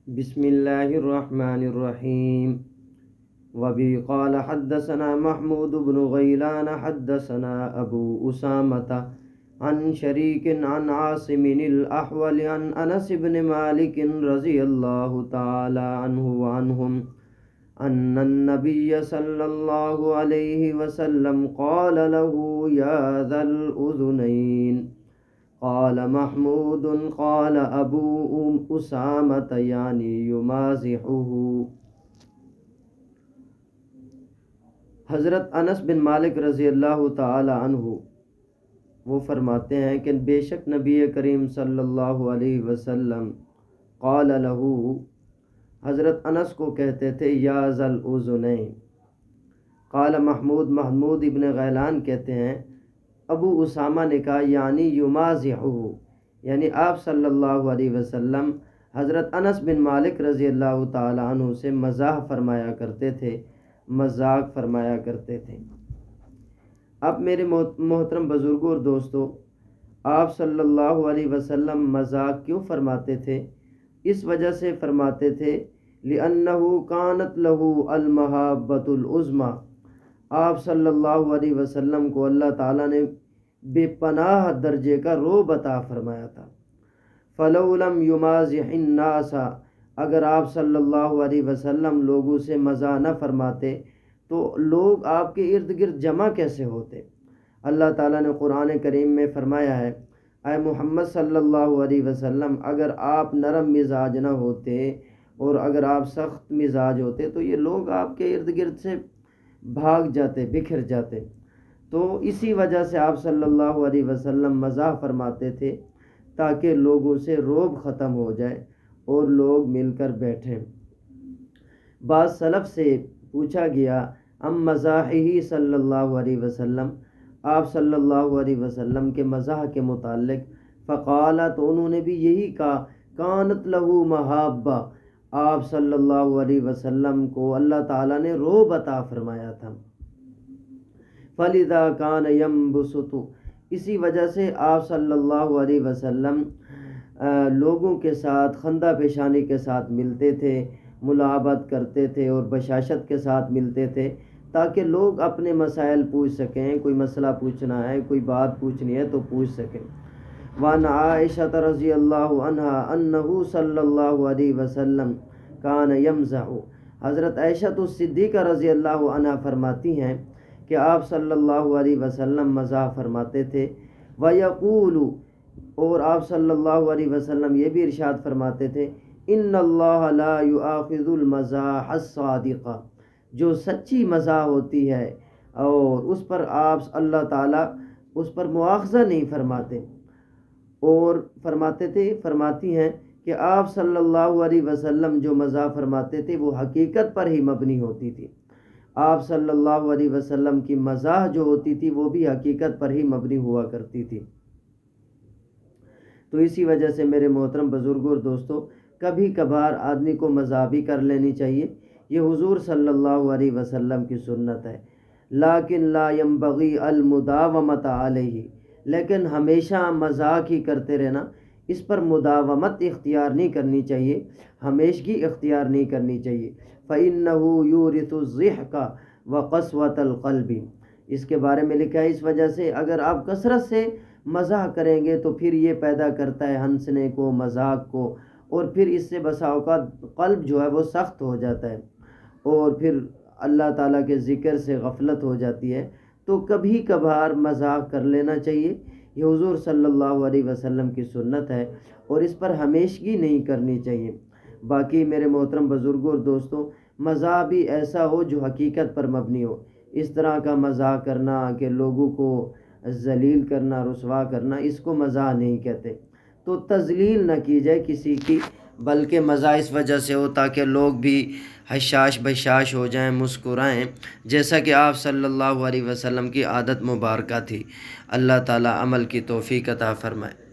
بسم اللہ الرحمن الرحیم وبی قال حدثنا محمود بن غیلان حدثنا ابو اسامۃ عن شریک عن عاصم الاحول عن انس بن مالک رضی اللہ تعالی عنہ وعنہم ان النبی صلی اللہ علیہ وسلم قال له یا ذا الاذنین قال محمود قال ابو اسامة یعنی یمازحه۔ حضرت انس بن مالک رضی اللہ تعالی عنہ وہ فرماتے ہیں کہ بے شک نبی کریم صلی اللہ علیہ وسلم قال له، حضرت انس کو کہتے تھے یا ذا الاذنین۔ قال محمود ابن غیلان کہتے ہیں ابو اسامہ نے کہا یعنی یمازحه، یعنی آپ صلی اللہ علیہ وسلم حضرت انس بن مالک رضی اللہ تعالی عنہ سے مزاح فرمایا کرتے تھے، مذاق فرمایا کرتے تھے۔ اب میرے محترم بزرگوں اور دوستو، آپ صلی اللہ علیہ وسلم مذاق کیوں فرماتے تھے؟ اس وجہ سے فرماتے تھے لِأَنَّهُ كَانَتْ لَهُ الْمَحَبَّةُ الْعُظْمَى، آپ صلی اللہ علیہ وسلم کو اللہ تعالیٰ نے بے پناہ درجے کا رعب عطا فرمایا تھا۔ فَلَوْ لَمْ يُمَازِحِ النَّاسَ، اگر آپ صلی اللہ علیہ وسلم لوگوں سے مزاح نہ فرماتے تو لوگ آپ کے ارد گرد جمع کیسے ہوتے؟ اللہ تعالیٰ نے قرآن کریم میں فرمایا ہے اے محمد صلی اللہ علیہ وسلم، اگر آپ نرم مزاج نہ ہوتے اور اگر آپ سخت مزاج ہوتے تو یہ لوگ آپ کے ارد گرد سے بھاگ جاتے، بکھر جاتے۔ تو اسی وجہ سے آپ صلی اللہ علیہ وسلم مزاح فرماتے تھے تاکہ لوگوں سے رعب ختم ہو جائے اور لوگ مل کر بیٹھیں۔ بعض سلف سے پوچھا گیا ام مزاحہ صلی اللہ علیہ وسلم، آپ صلی اللہ علیہ وسلم کے مزاح کے متعلق، فقال، تو انہوں نے بھی یہی کہا کانت لہ محابہ، آپ صلی اللہ علیہ وسلم کو اللہ تعالیٰ نے رعب عطا فرمایا تھا۔ فَلِذَا كَانَ يَنْبُسُطُ، اسی وجہ سے آپ صلی اللہ علیہ وسلم لوگوں کے ساتھ خندہ پیشانی کے ساتھ ملتے تھے، ملاعبت کرتے تھے اور بشاشت کے ساتھ ملتے تھے تاکہ لوگ اپنے مسائل پوچھ سکیں، کوئی مسئلہ پوچھنا ہے، کوئی بات پوچھنی ہے تو پوچھ سکیں۔ وعن عائشہ رضی اللہ عنہا انہ صلی اللہ علیہ وسلم کان یمزح، حضرت عائشہ صدیقہ رضی اللہ عنہا فرماتی ہیں کہ آپ صلی اللہ علیہ وسلم مزاح فرماتے تھے۔ وَيَقُولُ، اور آپ صلی اللہ علیہ وسلم یہ بھی ارشاد فرماتے تھے ان اللہ لا یؤاخذ المزاح الصادقہ، جو سچی مزاح ہوتی ہے اور اس پر آپ اللہ تعالیٰ اس پر مواخذہ نہیں فرماتے۔ اور فرماتی ہیں کہ آپ صلی اللہ علیہ وسلم جو مزاح فرماتے تھے وہ حقیقت پر ہی مبنی ہوتی تھی۔ آپ صلی اللہ علیہ وسلم کی مزاح جو ہوتی تھی وہ بھی حقیقت پر ہی مبنی ہوا کرتی تھی۔ تو اسی وجہ سے میرے محترم بزرگوں اور دوستوں، کبھی کبھار آدمی کو مزاح بھی کر لینی چاہیے، یہ حضور صلی اللہ علیہ وسلم کی سنت ہے۔ لیکن لا ينبغی المداومۃ علیہ، لیکن ہمیشہ مذاق ہی کرتے رہنا، اس پر مداومت اختیار نہیں کرنی چاہیے، ہمیشگی اختیار نہیں کرنی چاہیے۔ فَإِنَّهُ يُورِثُ الضِّحْكَ وَقَسْوَةَ الْقَلْبِ، اس کے بارے میں لکھا ہے اس وجہ سے اگر آپ کثرت سے مزاح کریں گے تو پھر یہ پیدا کرتا ہے ہنسنے کو، مذاق کو، اور پھر اس سے بسا اوقات قلب جو ہے وہ سخت ہو جاتا ہے اور پھر اللہ تعالیٰ کے ذکر سے غفلت ہو جاتی ہے۔ تو کبھی کبھار مذاق کر لینا چاہیے، یہ حضور صلی اللہ علیہ وسلم کی سنت ہے اور اس پر ہمیشگی نہیں کرنی چاہیے۔ باقی میرے محترم بزرگوں اور دوستوں، مزاح بھی ایسا ہو جو حقیقت پر مبنی ہو، اس طرح کا مزاح کرنا کہ لوگوں کو ذلیل کرنا، رسوا کرنا، اس کو مزاح نہیں کہتے۔ تو تذلیل نہ کی جائے کسی کی، بلکہ مزاح اس وجہ سے ہو تاکہ لوگ بھی حشاش بشاش ہو جائیں، مسکرائیں، جیسا کہ آپ صلی اللہ علیہ وسلم کی عادت مبارکہ تھی۔ اللہ تعالیٰ عمل کی توفیق عطا فرمائے۔